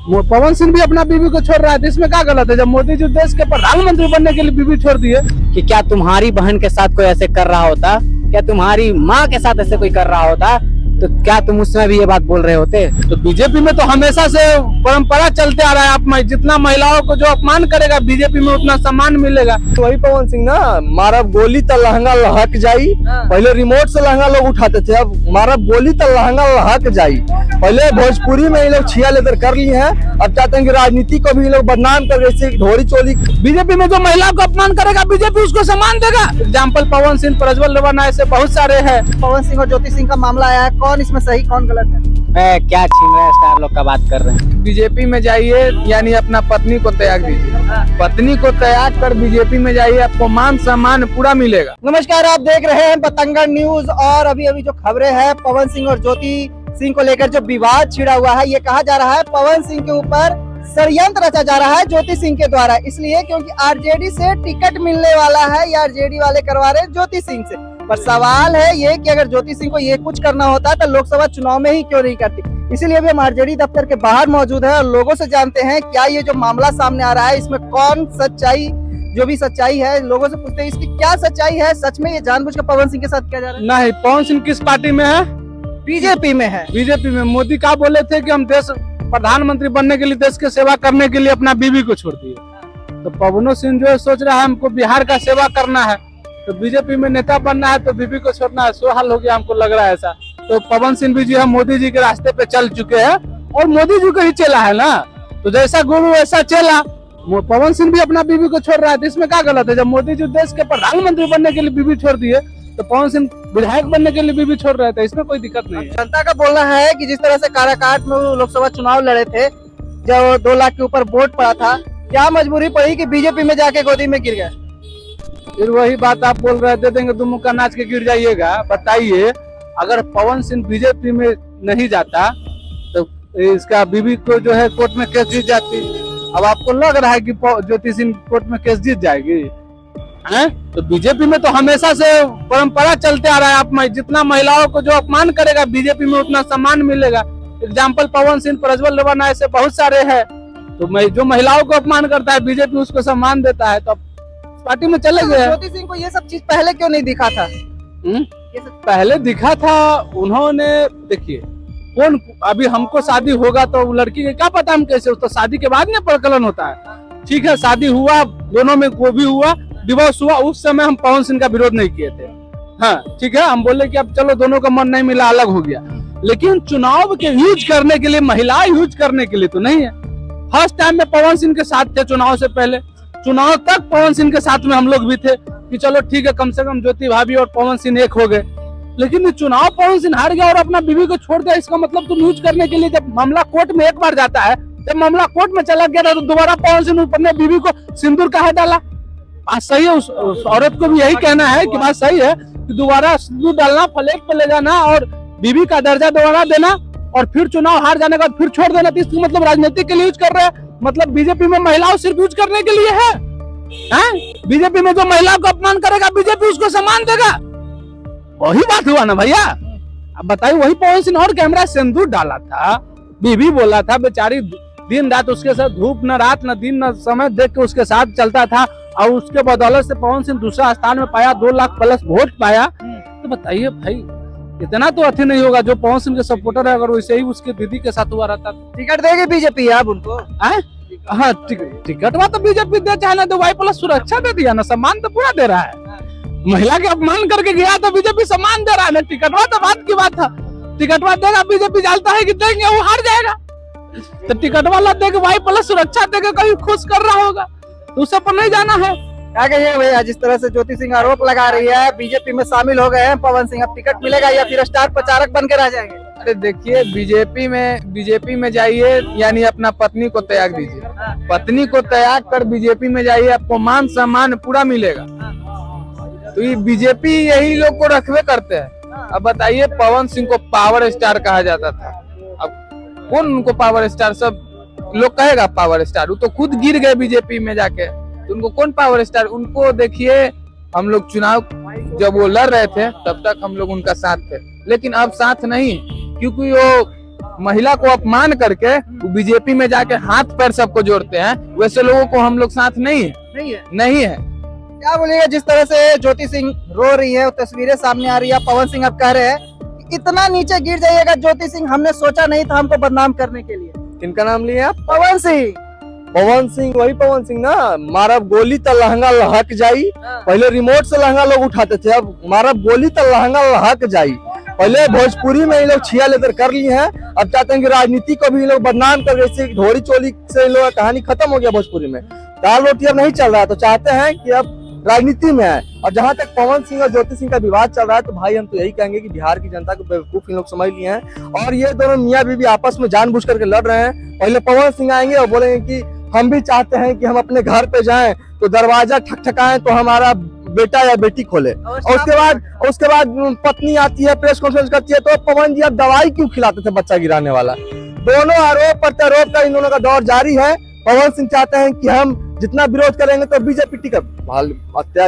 पवन सिंह भी अपना बीवी को छोड़ रहा है, तो इसमें क्या गलत है? जब मोदी जी देश के प्रधानमंत्री बनने के लिए बीवी छोड़ दिए। कि क्या तुम्हारी बहन के साथ कोई ऐसे कर रहा होता, क्या तुम्हारी माँ के साथ ऐसे कोई कर रहा होता, तो क्या तुम उसमें भी ये बात बोल रहे होते? तो बीजेपी में तो हमेशा से परंपरा चलते आ रहा है, आप जितना महिलाओं को जो अपमान करेगा बीजेपी में उतना सम्मान मिलेगा। तो वही पवन सिंह ना, मारा गोली तो लहंगा लहक जाई। पहले रिमोट से लहंगा लोग उठाते थे, अब मारा गोली तो लहंगा लहक जाई। पहले भोजपुरी में ये लोग छिया लेकर कर लिए हैं, अब चाहते हैं कि राजनीति को भी लोग बदनाम कर, जैसे ढोरी चोली। बीजेपी में जो महिलाओं को अपमान करेगा बीजेपी उसको सम्मान देगा। एग्जाम्पल पवन सिंह, प्रज्वल रेवन्ना, ऐसे बहुत सारे हैं। पवन सिंह और ज्योति सिंह का मामला आया है, कौन इसमें सही कौन गलत है? क्या छीन रहे हैं, स्टार लोग का बात कर रहे हैं। बीजेपी में जाइए यानी अपना पत्नी को त्याग दीजिए, पत्नी को त्याग कर बीजेपी में जाइए, आपको मान सम्मान पूरा मिलेगा। नमस्कार, आप देख रहे हैं बतंगड़ न्यूज। और अभी जो खबरें हैं पवन सिंह और ज्योति सिंह को लेकर जो विवाद छिड़ा हुआ है, ये कहा जा रहा है पवन सिंह के ऊपर षड्यंत्र रचा जा रहा है ज्योति सिंह के द्वारा, इसलिए क्योंकि आरजेडी से टिकट मिलने वाला है या आरजेडी वाले करवा रहे हैं ज्योति सिंह से। पर सवाल है ये कि अगर ज्योति सिंह को ये कुछ करना होता तो लोकसभा चुनाव में ही क्यों नहीं करती। इसीलिए अभी हम आरजेडी दफ्तर के बाहर मौजूद है और लोगों से जानते हैं क्या ये जो मामला सामने आ रहा है इसमें कौन सच्चाई, जो भी सच्चाई है लोगों से पूछते हैं इसकी क्या सच्चाई है। सच में ये जानबूझ के पवन सिंह के साथ किया जा रहा है? नहीं, पवन सिंह किस पार्टी में है? बीजेपी में है। बीजेपी में। मोदी क्या बोले थे कि हम देश प्रधानमंत्री बनने के लिए, देश की सेवा करने के लिए अपना बीवी को छोड़ दिए। तो पवन सिंह जो है सोच रहा है हमको बिहार का सेवा करना है, तो बीजेपी में नेता बनना है तो बीवी को छोड़ना है। सो हाल हो गया, हमको लग रहा है ऐसा। तो पवन सिंह भी जो है मोदी जी के रास्ते पे चल चुके हैं और मोदी जी को ही चला है ना, तो जैसा गुरु वैसा चला। पवन सिंह भी अपना बीवी को छोड़ रहा है, तो इसमें क्या गलत है? जब मोदी जी देश के प्रधानमंत्री बनने के लिए बीवी छोड़ दिए, तो पवन सिंह विधायक बनने के लिए बीवी छोड़ रहे थे, इसमें कोई दिक्कत नहीं है। जनता का बोलना है कि जिस तरह से काराकाट में वो लोकसभा चुनाव लड़े थे, जब 2 लाख के ऊपर वोट पड़ा था, क्या मजबूरी पड़ी कि बीजेपी में जाके गोदी में गिर गए? फिर वही बात आप बोल रहे, दे देंगे, तुम मुक्का नाच के गिर जाइएगा। बताइए, अगर पवन सिंह बीजेपी में नहीं जाता तो इसका बीवी को जो है कोर्ट में केस जीत जाती। अब आपको लग रहा है कि ज्योति सिंह कोर्ट में केस जीत जाएगी हैं? तो बीजेपी में तो हमेशा से परंपरा चलते आ रहा है, आप जितना महिलाओं को जो अपमान करेगा बीजेपी में उतना सम्मान मिलेगा। एग्जाम्पल पवन सिंह, प्रज्वल रेवन्ना, ऐसे बहुत सारे हैं। तो जो महिलाओं को अपमान करता है बीजेपी उसको सम्मान देता है, तो पार्टी में चले गए। ज्योति सिंह को ये सब चीज पहले क्यों नहीं दिखा था? ये सब पहले दिखा था उन्होंने। देखिए, कौन अभी हमको शादी होगा तो लड़की के क्या पता हम कैसे, तो शादी के बाद में प्रकलन होता है। ठीक है, शादी हुआ, दोनों में वो भी हुआ, डिवोर्स हुआ, उस समय हम पवन सिंह का विरोध नहीं किए थे। हाँ ठीक है, हम बोले कि अब चलो दोनों का मन नहीं मिला, अलग हो गया। लेकिन चुनाव के यूज करने के लिए, महिला यूज करने के लिए तो नहीं है। फर्स्ट टाइम में पवन सिंह के साथ थे, चुनाव से पहले, चुनाव तक पवन सिंह के साथ में हम लोग भी थे कि चलो ठीक है, कम से कम ज्योति भाभी और पवन सिंह एक हो गए। लेकिन चुनाव पवन सिंह हार गया और अपना बीवी को छोड़ दिया, इसका मतलब तुम यूज करने के लिए, जब मामला कोर्ट में एक बार जाता है, जब मामला कोर्ट में चला गया तो दोबारा पवन सिंह अपने बीवी को सिंदूर कहा डाला। बात सही है, उस औरत को भी यही कहना है कि बात सही है कि दोबारा सिंदूर डालना, फ्लैग पे ले जाना और बीवी का दर्जा दोबारा देना और फिर चुनाव हार जाने के बाद फिर छोड़ देना, तो इसको मतलब राजनीति के लिए यूज कर रहे हैं। मतलब बीजेपी में महिलाओं सिर्फ यूज करने के लिए है? बीजेपी में जो महिलाओं को अपमान करेगा बीजेपी उसको सम्मान देगा, वही बात हुआ ना भैया। अब बताइए, वही पवन सिंह और कैमरा सिंदूर डाला था, बीबी बोला था, बेचारी दिन रात उसके साथ, धूप न रात न दिन न समय देख के उसके साथ चलता था, और उसके बदौलत से पवन सिंह दूसरा स्थान में पाया, 2 लाख प्लस वोट पाया। तो बताइए भाई, इतना तो अति नहीं होगा। जो पवन सिंह के सपोर्टर है, अगर वैसे ही उसके दीदी के साथ हुआ रहता। टिकट देगी बीजेपी अब उनको? हाँ, टिकट तो बीजेपी दे, चाहे ना दे, वाई प्लस सुरक्षा दे दिया ना, सम्मान तो पूरा दे रहा है। महिला के अपमान करके गया तो बीजेपी सम्मान दे रहा है ना, टिकटवा तो बात की बात था। टिकटवा देगा बीजेपी, जानता है कि देंगे वो हार जाएगा, तो टिकटवा ला देगा, वाई प्लस सुरक्षा देगा, कहीं खुश कर रहा होगा, तो उसे पर नहीं जाना है। क्या कहिए भैया, जिस तरह से ज्योति सिंह आरोप लगा रही है बीजेपी में शामिल हो गए हैं पवन सिंह, अब टिकट मिलेगा या फिर स्टार प्रचारक बन के रह जाएंगे? अरे देखिए, बीजेपी में जाइए यानी अपना पत्नी को त्याग दीजिए, पत्नी को त्याग कर बीजेपी में जाइए, आपको मान सम्मान पूरा मिलेगा। तो ये बीजेपी यही लोग को रखवे करते हैं। अब बताइए, पवन सिंह को पावर स्टार कहा जाता था, अब कौन उनको पावर स्टार, सब लोग कहेगा पावर स्टार, वो तो खुद गिर गए बीजेपी में जाके, तो उनको कौन पावर स्टार। उनको देखिए, हम लोग चुनाव जब वो लड़ रहे थे तब तक हम लोग उनका साथ थे, लेकिन अब साथ नहीं, क्योंकि वो महिला को अपमान करके बीजेपी में जाके हाथ पैर सबको जोड़ते हैं, वैसे लोगों को हम लोग साथ नहीं है। नहीं है। क्या बोलिएगा जिस तरह से ज्योति सिंह रो रही है, तस्वीरें सामने आ रही है, पवन सिंह अब कह रहे हैं कि इतना नीचे गिर जाइएगा ज्योति सिंह, हमने सोचा नहीं था हमको बदनाम करने के लिए। किनका नाम लिया आप? पवन सिंह। पवन सिंह, वही पवन सिंह ना, मारब गोली तो लहंगा लहक जाई। पहले रिमोट से लहंगा लोग उठाते थे, अब मारब गोली तो लहंगा लहक जाई। पहले भोजपुरी में ये लोग छिया लेकर कर लिए हैं, अब चाहते हैं कि राजनीति को भी ये लोग बदनाम कर, जैसे ढोरी चोली से लोग कहानी खत्म हो गया भोजपुरी में, दाल रोटी अब नहीं चल रहा है, तो चाहते हैं कि अब राजनीति में है। और जहां तक पवन सिंह और ज्योति सिंह का विवाद चल रहा है, तो भाई हम तो यही कहेंगे कि बिहार की जनता को बेवकूफ इन लोग समझ लिए हैं, और ये दोनों मियां बीवी आपस में जानबूझ करके लड़ रहे हैं। पहले पवन सिंह आएंगे और बोलेंगे कि हम भी चाहते हैं कि हम अपने घर पे जाएं तो दरवाजा ठकठकाएं तो हमारा बेटा या बेटी खोले, और उसके बाद पत्नी आती है, प्रेस कॉन्फ्रेंस करती है, तो पवन जी आप दवाई क्यों खिलाते थे बच्चा गिराने वाला? दोनों आरोप प्रत्यारोप का इन दोनों का दौर जारी है। पवन सिंह चाहते हैं कि हम जितना विरोध करेंगे तो बीजेपी टिकट,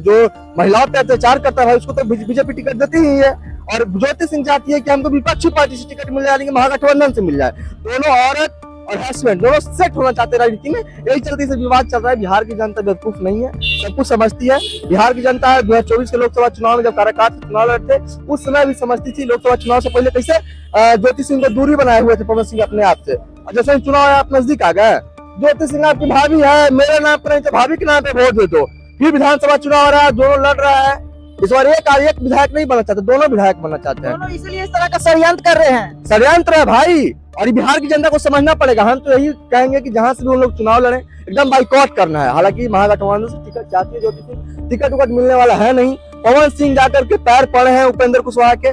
जो महिलाओं पे अत्याचार करता है उसको तो बीजेपी टिकट देती ही है, और ज्योति सिंह चाहती है कि हमको विपक्षी पार्टी से टिकट मिल जाए, महागठबंधन से मिल जाए। दोनों औरत और हस्बैंड दोनों सेट होना चाहते हैं राजनीति में, यही चलते से विवाद चल रहा है। बिहार की जनता बेवकूफ नहीं है, सब कुछ समझती है। बिहार की जनता 2024 के लोकसभा चुनाव में जब काराकाट से चुनाव लड़ते उस समय भी समझती थी लोकसभा चुनाव से पहले कैसे ज्योति सिंह को दूरी बनाए हुए थे पवन सिंह अपने आप से, और जैसे चुनाव आप नजदीक आ गए, ज्योति सिंह आपकी भाभी है, मेरे नाम पर नहीं तो भाभी के नाम पे वोट दे दो। फिर विधानसभा चुनाव हो रहा है, दोनों लड़ रहा है, इस बार एक विधायक नहीं बनना चाहते, दोनों विधायक बनना चाहते हैं। दोनों इसलिए इस तरह का षड्यंत्र कर रहे हैं। षड्यंत्र है भाई, और बिहार की जनता को समझना पड़ेगा। हम तो यही कहेंगे कि जहां से भी उन लोग चुनाव लड़े एकदम बाइकआउट करना है। हालांकि महागठबंधन से टिकट चाहती है ज्योति सिंह, टिकट उकट मिलने वाला है नहीं। पवन सिंह जाकर के पैर पड़े हैं उपेंद्र कुशवाहा के,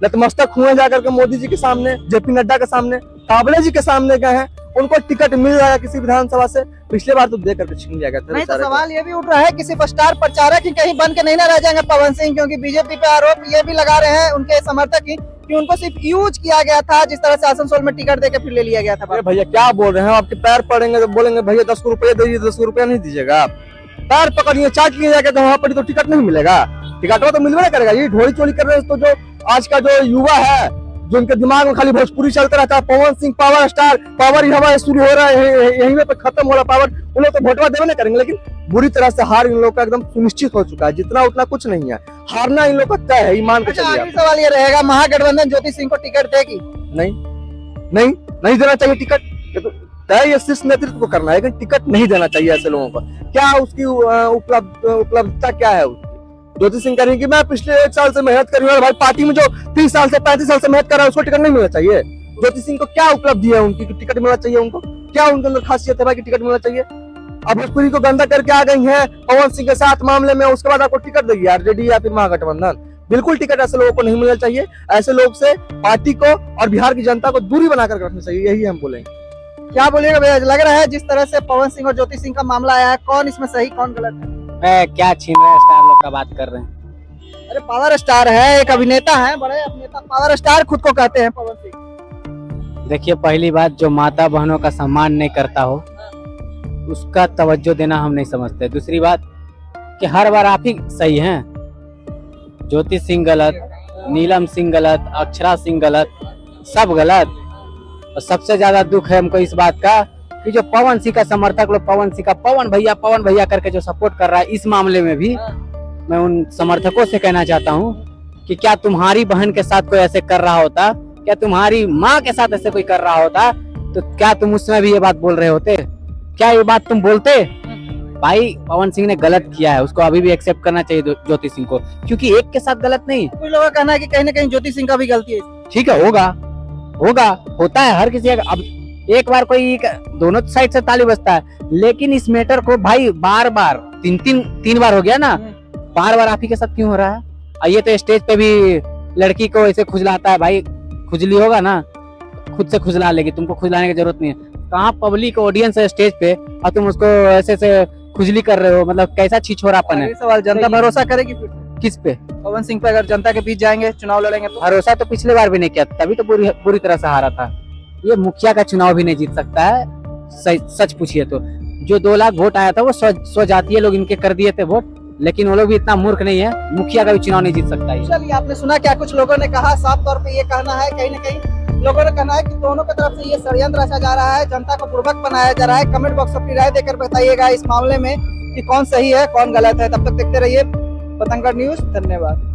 नतमस्तक हुए जाकर के मोदी जी के सामने, जेपी नड्डा के सामने, काबले जी के सामने गए हैं, उनको टिकट मिल जाएगा किसी विधानसभा से। पिछले बार तो दे करके छीन लिया गया था। नहीं तो सवाल ये भी उठ रहा है किसी स्टार प्रचारक की कहीं बन के नहीं ना रह जाएंगे पवन सिंह, क्योंकि बीजेपी पे आरोप ये भी लगा रहे हैं उनके समर्थक ही कि उनको सिर्फ यूज किया गया था, जिस तरह से आसनसोल में टिकट देके फिर ले लिया गया था। अरे भैया क्या बोल रहे हैं, आपके पैर पड़ेंगे तो बोलेंगे भैया 10 रुपये दीजिए, 10 रुपया नहीं दीजिएगा आप? पैर पकड़िए चाट लिए जाके तो वहाँ पर तो टिकट नहीं मिलेगा, टिकट तो मिलवे करेगा। ये ढोरी चोरी कर रहे हैं तो जो आज का जो युवा है, जो उनके दिमाग में खाली भोजपुरी चलता रहता है, Pawan Singh power star, power ही हवा शुरू हो रहा है, यहीं पे खत्म हो रहा पावर, उन लोग तो वोटवा देवे नहीं करेंगे। लेकिन बुरी तरह से हार इन लोग का एकदम सुनिश्चित हो चुका है, जितना उतना कुछ नहीं है, हारना इन लोग का तय है, ईमान के चलिए। आखिरी सवाल ये रहेगा, महागठबंधन ज्योति सिंह को टिकट देगी? नहीं देना चाहिए टिकट, तय ये शीर्ष नेतृत्व को करना है, लेकिन टिकट नहीं देना चाहिए ऐसे लोगों को। क्या उसकी उपलब्धता क्या है? ज्योति सिंह कह रही है कि मैं पिछले 1 साल से मेहनत कर रही हूँ, भाई पार्टी में जो 30 साल से 35 साल से मेहनत कर रहा है उसको टिकट नहीं मिलना चाहिए। ज्योति सिंह को क्या उपलब्धि है उनकी टिकट मिलना चाहिए? उनको क्या उनके अंदर खासियत है भाई कि टिकट मिलना चाहिए? अब भोजपुरी को गंदा करके आ गई है पवन सिंह के साथ मामले में, उसके बाद आपको टिकट देगी आरजेडी या फिर महागठबंधन? बिल्कुल टिकट ऐसे लोगों को नहीं मिलना चाहिए। ऐसे लोग से पार्टी को और बिहार की जनता को दूरी बनाकर रखनी चाहिए, यही हम बोलेंगे। क्या बोलिएगा भैया, लग रहा है जिस तरह से पवन सिंह और ज्योति सिंह का मामला आया है, कौन इसमें सही कौन गलत है? क्या छीन रहे हैं, स्टार लोग का बात कर रहे हैं। अरे पावर स्टार है, एक अभिनेता है, बड़े अभिनेता पावर स्टार खुद को कहते हैं पवन सिंह। देखिए पहली बात, जो माता बहनों का सम्मान नहीं करता हो उसका तवज्जो देना हम नहीं समझते। दूसरी बात कि हर बार आप ही सही हैं, ज्योति सिंह गलत, नीलम सिंह गलत, अक्षरा सिंह गलत, सब गलत। और सबसे ज्यादा दुख है हमको इस बात का कि जो पवन सिंह का समर्थक लोग पवन सिंह का पवन भैया करके जो सपोर्ट कर रहा है, इस मामले में भी मैं उन समर्थकों से कहना चाहता हूँ कि क्या तुम्हारी बहन के साथ कोई ऐसे कर रहा होता, क्या तुम्हारी माँ के साथ ऐसे कोई कर रहा होता, तो क्या तुम उस समय भी ये बात बोल रहे होते? क्या ये बात तुम बोलते? भाई पवन सिंह ने गलत किया है, उसको अभी भी एक्सेप्ट करना चाहिए ज्योति सिंह को, क्योंकि एक के साथ गलत नहीं। कुछ लोगों का कहना है कि कहीं ना कहीं ज्योति सिंह का भी गलती है। ठीक है, होता है हर किसी का। अब एक बार कोई दोनों साइड से ताली बजता है, लेकिन इस मैटर को भाई बार बार तीन बार हो गया ना, बार बार आप ही के साथ क्यों हो रहा है? ये तो स्टेज पे भी लड़की को ऐसे खुजलाता है, भाई खुजली होगा ना खुद से खुजला लेगी, तुमको खुजलाने की जरूरत नहीं है। कहाँ पब्लिक ऑडियंस है स्टेज पे और तुम उसको ऐसे से खुजली कर रहे हो, मतलब कैसा छिछोरापन है? सवाल, जनता भरोसा करेगी फिर किस पे? पवन सिंह पे अगर जनता के बीच जाएंगे, चुनाव लड़ेंगे तो? भरोसा तो पिछले बार भी नहीं किया, तभी तो पूरी तरह से हारा था। ये मुखिया का चुनाव भी नहीं जीत सकता है, सच पूछिए तो। जो 2 लाख वोट आया था वो स्वजातीय लोग इनके कर दिए थे वोट, लेकिन वो लोग भी इतना मूर्ख नहीं है, मुखिया का भी चुनाव नहीं जीत सकता है। चलिए, आपने सुना क्या कुछ लोगों ने कहा, साफ तौर पे ये कहना है कहीं ना कहीं लोगों का कहना है कि दोनों की तरफ से ये षड्यंत्र रचा जा रहा है, जनता को बुर्बक बनाया जा रहा है। कमेंट बॉक्स में अपनी राय देकर बताइएगा इस मामले में कि कौन सही है कौन गलत है। तब तक देखते रहिए पतंगड़ न्यूज। धन्यवाद।